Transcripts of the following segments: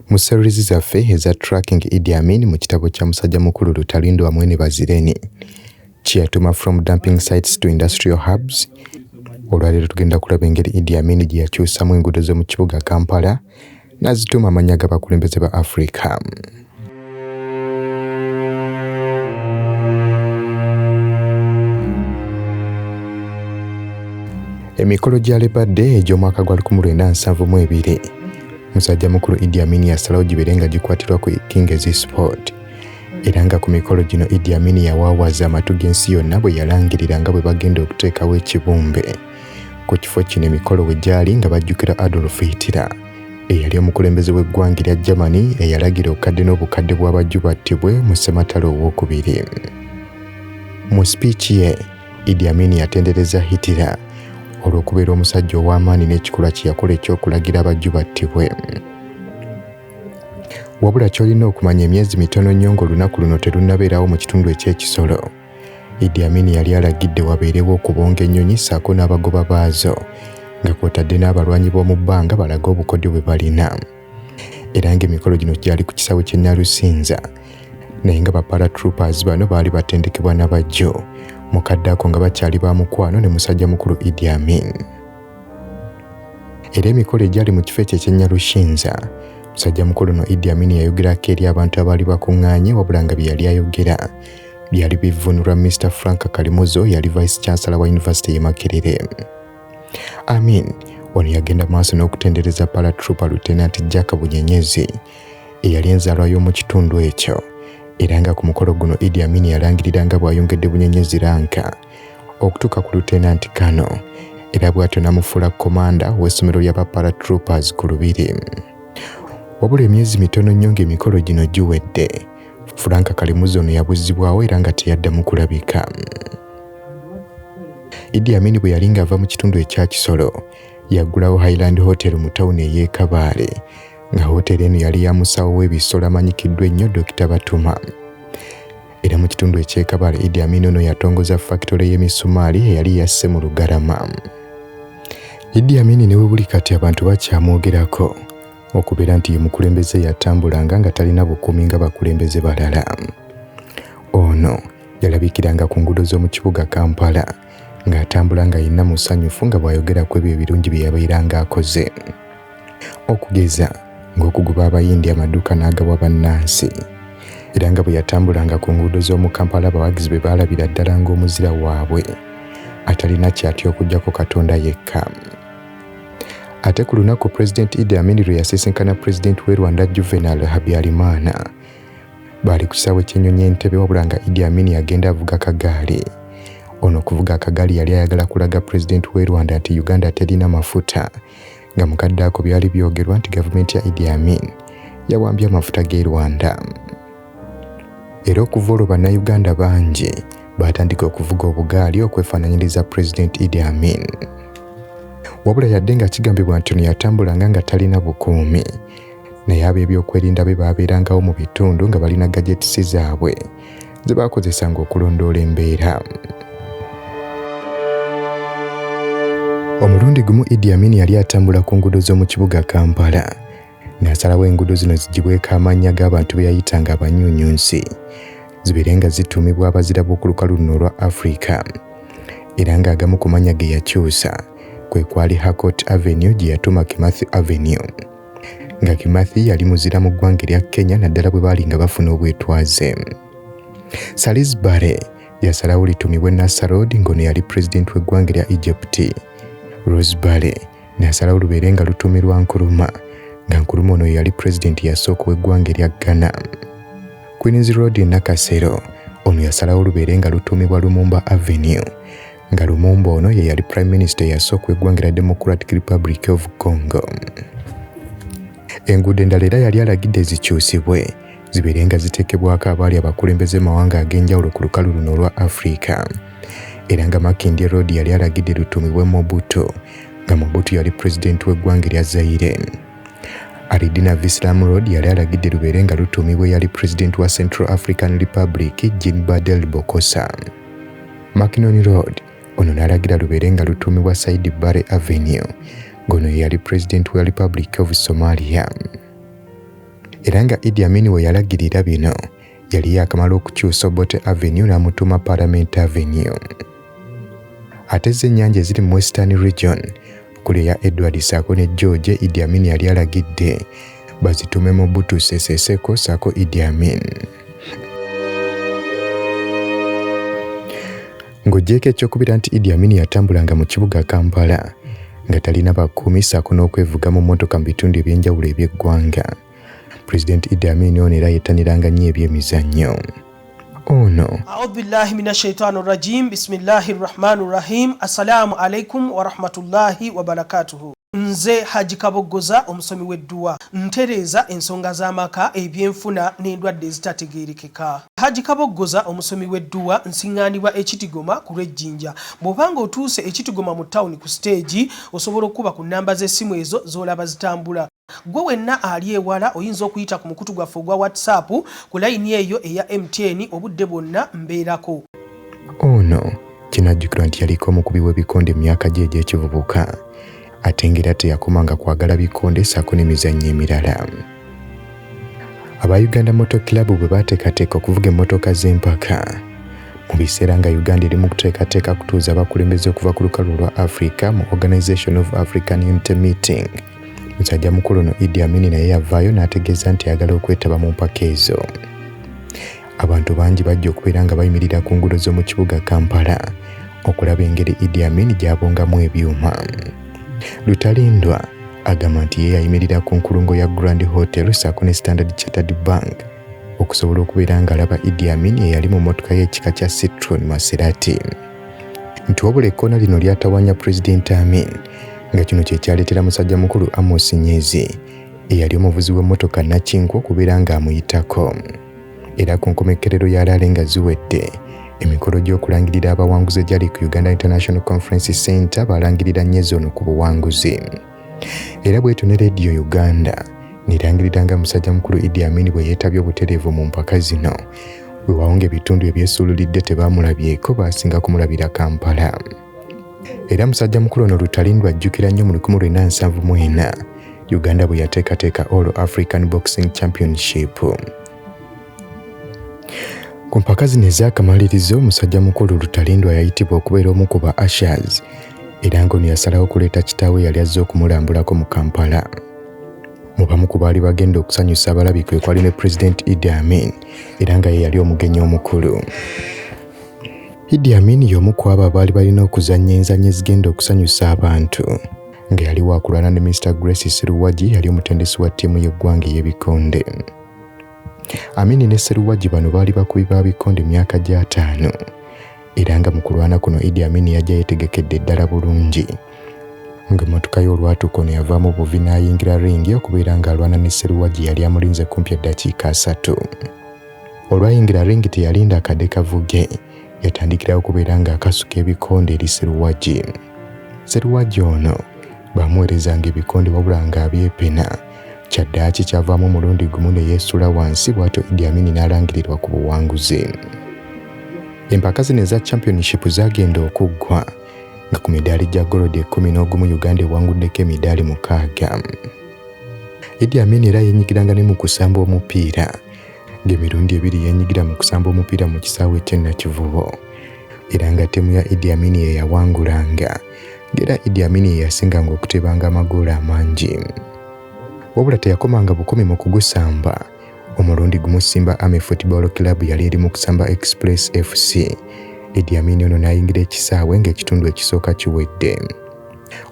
Mu series zaffe eza Tracking Idi Amin mu kitabo kya musajja mukulu Lutalindo hamwe ne Bazireni kyeyatuma From Dumping Sites to Industrial Hubs. Olwaleero tugenda kulaba engeri Idi Amin gye yakyusamu enguudo z'omu kibuga Kampala n'azituuma amannya g'abakulembeze ba Africa. Emikolo gya Labour Day egy'omwaka gwa 1972 musajja mukulu Idi Amin yasalawo gibeere nga gikwatirwa ku King's Sport. Era nga ku mikolo gino Idi Amin yawaawaza amatu g'ensi yonna bwe yalangirira nga bwe bagenda okuteekawo ekibumbe. Ku kifo kino emikolo we gyali nga bajjukira Adolf Hitler eyali omukulembeze w'eggwanga erya Germany eyalagira obukadde n'obukadde bw'abajju battibwe mu ssematalo owookubiri. Mu speech ye Idi Amin yatendereza Hitler olw'okubeera omusajja ow'amaanyi n'ekikolwa kye yakola eky'okulagira abajju battibwe. Wabula ky'olina okumanya emyezi mitono nnyo ng'olunaku luno terunnabeerawo mu kitundu eky'ekisolo, Idi Amin yali alagidde wabeerewo okubonga ennyonyi ssaako n'abagoba baazo nga kw'otadde n'abalwanyi b'omu bbanga balage obukodyo bwe balina. Era ng'emikolo gino gyali ku kisawe ky'e Nalusinza, naye nga ba-paratroopers bano baali batendekebwa n'abajjo mukadde ako nga bakyali ba mukwano ne musajja mukulu Idi Amin. Era emikolo egyali mu kifo ekyo eky'e Nalushinza, musajja mukulu no Idi Amin yayogerako eri abantu abaali bakuŋŋaanye wabula nga bye yali ayogera byali bivvuunulwa Mr. Frank Kalimuzo yali Vice Chancellor wa University y'e Makerere. Amin ono yagenda maaso n'okutendereza paratrooper Lieutenant Jack Bunyenyezi eyali enzaalwa y'omu kitundu ekyo. Era nga ku mukolo guno Idi Amin yalangirira nga bw'ayongedde Bunyenyezi ranka okutuuka ku Lieutenant Kano, era bw'atyo n'amufuula komanda w'essomero ly'aba-paratroopers ku Lubiri. Wabula emyezi mitono nnyo ng'emikolo gino giwedde, Frank Kalimuzo ono yabuzzibwawo era nga teyaddamu kulabika. Idi Amin bwe yali ng'ava mu kitundu ekya Kisolo yaggulawo Highland Hotel mu tawuni ey'e Kabale, nga hoteri eno yali ya musawo w'ebisolo amanyikiddwa ennyo Dr. Batuma. Era mu kitundu eky'e Kabale Idi Amin ono yatongoza factory y'emisumaali eyali yasse mu Lugarama. Idi Amin ne we buli kati abantu bakyamwogerako okubeera nti ye mukulembeze yatambulanga nga talina bukuumi nga bakulembeze balala. Ono yalabikiranga ku nguudo z'omu kibuga Kampala ng'atambula nga yenna musanyufu nga bw'ayogera ku ebyo ebirungi bye yabeeranga akoze. Okugeza ng'okugoba abayindi amaduuka n'agabwa bannansi. Era nga bwe yatambulanga ku nguudo z'omu Kampala abawagizi be baalabira ddala ng'omuzira waabwe atalina kyatya okuggyako Katonda yekka. Ate ku lunaku President Idi Amin lwe yasisinkana President w'e Rwanda Juvenal Habyarimana baali ku kisaawe ky'ennyonyi Entebbe wabula nga Idi Amin yagenda avuga akagaali. Ono okuvuga akagaali yali ayagala kulaga President w'e Rwanda nti Uganda terina mafuta, nga mukadde ako byali byogerwa nti gavumenti ya Idi Amin yawambye amafuta g'e Rwanda. Era okuva olwo bannayuganda bangi baatandika okuvuga obugaali okwefaananyiriza President Idi Amin. Wabula yadde nga kigambibwa nti ono yatambulanga nga talina bukuumi, naye ab'ebyokwerinda be baabeerangawo mu bitundu nga balina gadgets zaabwe ze baakozesanga okulondoola embeera. Omulundi gumu Idi Amin yali atambula ku nguudo z'omu kibuga Kampala n'asalawo enguudo zino zigibweko amannya g'abantu be yayitanga abanyuunyunsi zibeere nga zituumibwa abazira b'oku lukalu luno olwa Africa. Era ng'agamu ku mannya ge yakyusa kwe kwali Harcourt Avenue gye yatuuma Kimathi Avenue, nga Kimathi yali muzira mu ggwanga erya Kenya naddala bwe baali nga bafuna obwetwaze. Salisbury yasalawo lituumibwe Nasser Road ng'ono yali President w'eggwanga erya Egypt. Rosebury n'asalawo lubeere nga lutuumirwa Nkrumah, nga Nkrumah ono yali President yasooka w'eggwanga erya Ghana. Queens Road e Nakasero ono yasalawo lubeere nga lutuumibwa Lumumba Avenue, nga Lumumba ono ye yali Prime Minister yasooka w'eggwanga erya Democratic Republic of Congo. Enguudo endala era yali alagidde zikyusibwe zibeere nga ziteekebwako abaali abakulembeze mawanga ag'enjawulo ku lukalu luno olwa Africa. Era nga Makindye Road yali alagidde lutuumibwe Mobutu, nga Mobutu yali President w'eggwanga erya Zaire. Aridina Vislam Road yali alagidde lubeere nga lutuumibwe yali President wa Central African Republic Jean Badel Bokassa. Makinoni Road ono n'alagira lubeere nga lutuumibwa Said Barre Avenue, ng'ono yali President wa Republic of Somalia. era nga Idi Amin we yalagirira bino yali yakamala okukyusa Obote Avenue n'amutuuma Parliament Avenue. Ate z'ennyanja eziri mu Western Region kule ya Edward Sako ne George, Idi Amin yali alagidde bazitume Mobutu Sese Seko Sako Idi Amin. Ng'ogyeko ekyokubira nti Idi Amin yatambulanga mu kibuga Kampala nga talina bakuumi Sako n'okwevuga mu mmotoka mu bitundu eby'enjawulo eby'eggwanga. President Idi Amin ono era yettaniranga nnyo ebyemizannyo. Ono A'udhu billahi minash shaitanir rajim. Bismillahir rahmanir rahim. Assalamu alaikum wa rahmatullahi wa barakatuhu. Nze Haji Kaboggoza omusomi w'edduwa ntereeza ensonga z'amaka ebyenfuna n'endwadde ezitategeerekeka. Haji Kaboggoza omusomi w'edduwa nsiŋŋaanibwa Ekitigoma ku Lwejjinja. Bw'obanga otuuse Ekitigoma mu ttawuni ku siteegi osobola okuba ku nnamba z'essimu ezo z'olaba zitambula. Gwe wenna ali ewala oyinza okuyita ku mukutu gwaffe ogwa WhatsApp ku layini eyo eya MTN obudde bwonna mbeerako. Ono kinajjukirwa nti yaliko omukubi w'ebikonde mu myaka gye egy'ekivubuka ate ng'era teyakomanga kwagala bikonde ssaako n'emizannyo emirala. Aba Uganda Motor Club bwe baateekateeka okuvuga emmotoka z'empaka mu biseera nga Uganda eri mu kuteekateeka kutuuza abakulembeze okuva ku lukalu lwa Africa mu Organization of African Unity Meeting, musajja mukulu ono Idi Amin naye yavaayo n'ategeeza nti ayagala okwetaba mu mpaka ezo. Abantu bangi bajja okubeera nga bayimirira ku nguudo z'omu kibuga Kampala okulaba engeri Idi Amin gy'abongamu ebyuma. Lutalindwa agamba nti ye yayimirira ku nkulungo ya Grand Hotel ssaako ne Standard Chartered Bank okusobola okubeera ng'alaba Idi Amin eyali mu mmotoka y'ekika kya Citroen Maserati. Nti wabula ekkoona lino lyatawanya President Amin nga kino kye kyaleetera musajja mukulu Amos Nyezi eyali omuvuzi w'emmotoka Nakingo okubeera ng'amuyitako. Era ku nkomekerero ya Laale nga ziwedde emikolo gy'okulangirira abawanguzi gyali ku Uganda International Conference Center balangirira Nyezi ono ku buwanguzi. Era bw'etyo ne Radio Uganda nerangirira nga musajja mukulu Idi Amin bwe yeetabye obutereevu mu mpaka zino bwe wawonga ebitundu ebyesuululidde tebaamulabyeko baasinga kumulabira Kampala. Era musajja mukulu ono Lutalindwa ajjukira nnyo mu 1974 Uganda bwe yateekateeka All African Boxing Championship. Ku mpaka zino ez'akamalirizo musajja mukulu Lutalindwa yayitibwa okubeera omu ku ba Ushers era ng'ono yasalawo okuleeta kitaawe yali azze okumulambulako mu Kampala. Mu bamu ku baali bagenda okusanyusa abalabi kwe kwali ne President Idi Amin era nga ye yali omugenyi omukulu. Idi Amin y'omu ku abo abaali balina okuzannya enzannya ezigenda okusanyusa abantu nga yali waakulwana ne Mr. Grace Seruwaji yali omutendesi wa ttiimu y'eggwanga ey'ebikonde. Amin ne Seruwaji bano baali bakubi ba bikonde myaka gya 5 era nga mu kulwana kuno Idi Amin yajja yeetegekedde ddala bulungi nga emmotoka y'olwatuuka ono yavaamu buvi n'ayingira ringi okubeera ng'alwana ne Seruwaji yali amulinze kumpi eddakiika 3. Olwayingira ringi teyalinda akadde kavuge yatandikirawo okubeera ng'akasuka ebikonde eri Seruwaji. Seruwaji ono baamuweerezanga ebikonde wabula ng'abyepena kyaddaaki kyavaamu omulundi gumu ne yeesula wansi bw'atyo Idi Amin n'alangirirwa ku buwanguzi. Empaka zino eza championship zaagenda okuggwa nga ku midaali gya golodi 11 Uganda ewanguddeko emidaali 6. Idi Amin era yeenyigiranga ne mu kusamba omupiira ng'emirundi 2 yeenyigira mu kusamba omupiira mu kisaawe ky'Ennakivubo era nga ttiimu ya Idi Amin ye yawangulanga ng'era Idi Amin ye yasinganga okutebanga amagoolo amangi. Wabula teyakomanga bukomi mu kugusamba. Omulundi gumu Simba Army Football Club yali eri mu kusamba Express FC. Idi Amin ono n'ayingira ekisaawe ng'ekitundu ekisooka kiwedde.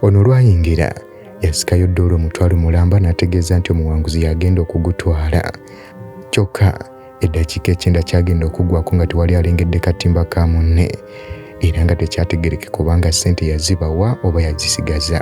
Ono olwayingira yasikayo ddoolo omutwalo mulamba n'ategeeza nti omuwanguzi yagenda okugutwala. Kyokka eddakiika 9 kyagenda okuggwako nga tewali alengedde katimba ka munne era nga tekyategerekeka obanga ssente yazibawa oba yazisigaza.